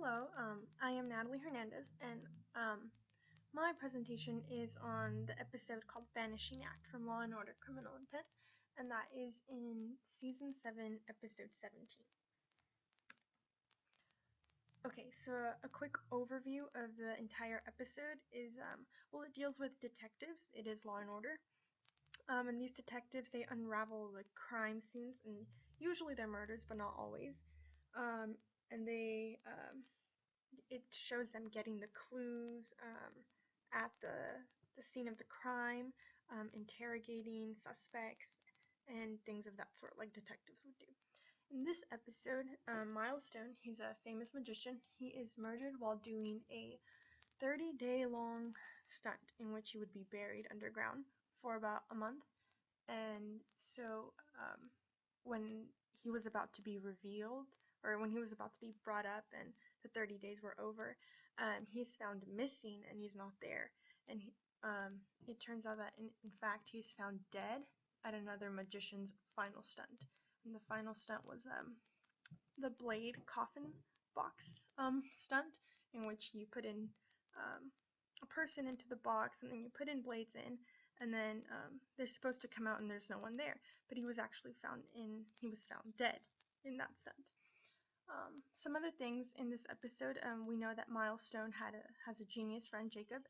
Hello, I am Natalie Hernandez, and my presentation is on the episode called Vanishing Act from Law & Order Criminal Intent, and that is in Season 7, Episode 17. Okay, so a quick overview of the entire episode is, it deals with detectives. It is Law & Order. And these detectives, they unravel the crime scenes, and usually they're murders, but not always. And it shows them getting the clues at the scene of the crime, interrogating suspects, and things of that sort, like detectives would do. In this episode, Milestone, he's a famous magician. He is murdered while doing a 30-day-long stunt in which he would be buried underground for about a month. And so when he was about to be revealed, or when he was about to be brought up and the 30 days were over, he's found missing and he's not there. And it turns out that in fact he's found dead at another magician's final stunt. And the final stunt was the blade coffin box stunt, in which you put in a person into the box and then you put in blades in, and then they're supposed to come out and there's no one there, but he was found dead in that stunt. Some other things in this episode, we know that Milestone has a genius friend, Jacob,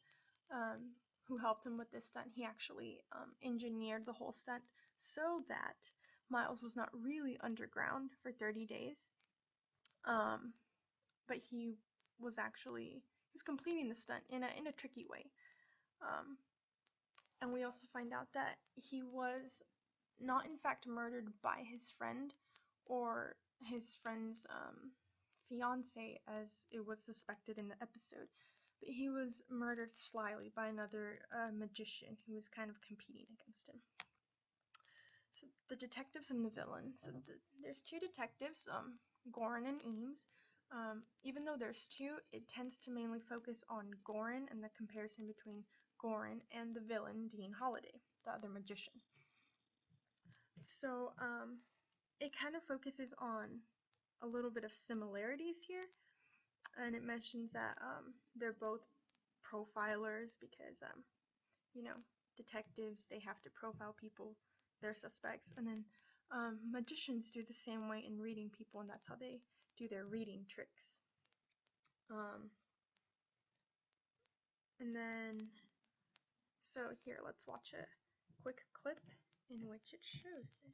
who helped him with this stunt. He actually engineered the whole stunt so that Miles was not really underground for 30 days, but he was completing the stunt in a tricky way. And we also find out that he was not in fact murdered by his friend or his friend's fiance, as it was suspected in the episode, but he was murdered slyly by another magician who was kind of competing against him. So the detectives and the villain. So there's two detectives, Gorin and Eames. Even though there's two, it tends to mainly focus on Gorin and the comparison between Gorin and the villain, Dean Holiday, the other magician. So it kind of focuses on a little bit of similarities here, and it mentions that they're both profilers because, detectives, they have to profile people, their suspects, and then magicians do the same way in reading people, and that's how they do their reading tricks. And then, so here, let's watch a quick clip in which it shows this.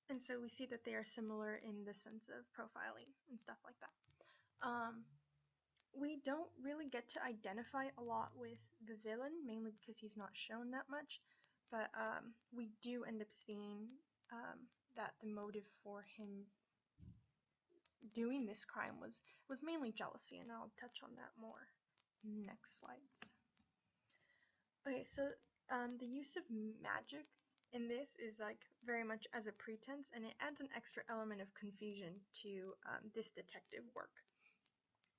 And so we see that they are similar in the sense of profiling and stuff like that. We don't really get to identify a lot with the villain, mainly because he's not shown that much, but we do end up seeing that the motive for him doing this crime was mainly jealousy, and I'll touch on that more next slides. Okay, so the use of magic in this is like very much as a pretense, and it adds an extra element of confusion to this detective work.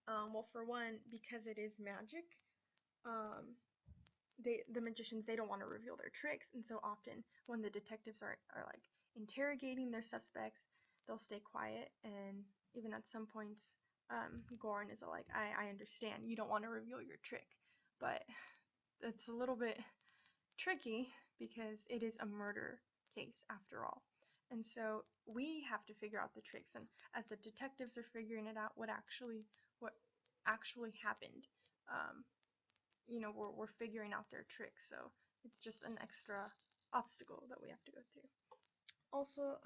Well, for one, because it is magic, the magicians, they don't want to reveal their tricks, and so often when the detectives are like interrogating their suspects, they'll stay quiet, and even at some points, Gorin is like, I understand, you don't want to reveal your trick, but it's a little bit tricky because it is a murder case after all. And so we have to figure out the tricks, and as the detectives are figuring it out, what actually happened, we're figuring out their tricks. So it's just an extra obstacle that we have to go through. Also,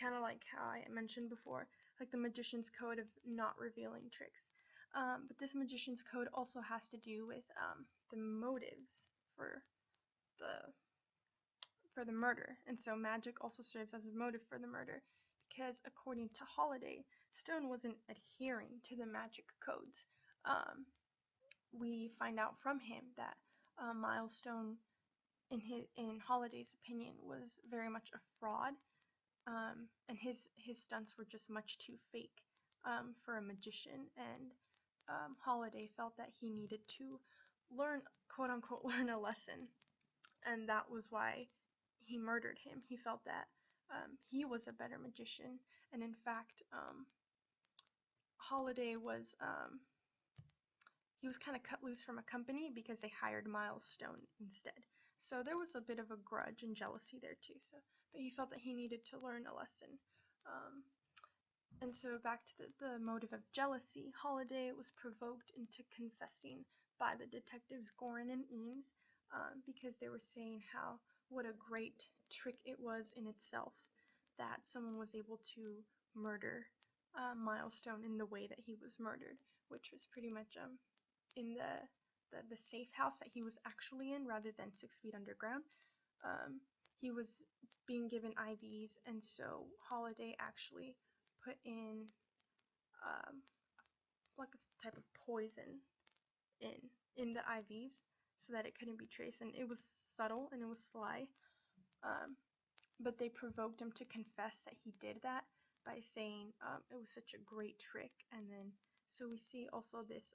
kind of like how I mentioned before, like the magician's code of not revealing tricks. But this magician's code also has to do with the motives for the murder, and so magic also serves as a motive for the murder, because according to Holiday, Stone wasn't adhering to the magic codes. We find out from him that Miles Stone, in Holiday's opinion, was very much a fraud, and his stunts were just much too fake for a magician, and Holiday felt that he needed to learn, quote unquote, learn a lesson, and that was why he murdered him. He felt that he was a better magician, and in fact, Holiday was he was kind of cut loose from a company because they hired Miles Stone instead. So there was a bit of a grudge and jealousy there too. So, but he felt that he needed to learn a lesson. And so back to the motive of jealousy, Holiday was provoked into confessing by the detectives Gorin and Eames, because they were saying how what a great trick it was in itself that someone was able to murder Miles Stone in the way that he was murdered, which was pretty much in the safe house that he was actually in rather than 6 feet underground. He was being given IVs, and so Holiday actually put in like a type of poison in the IVs so that it couldn't be traced, and it was subtle and it was sly. But they provoked him to confess that he did that by saying it was such a great trick, and then so we see also this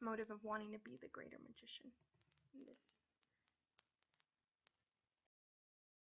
motive of wanting to be the greater magician in this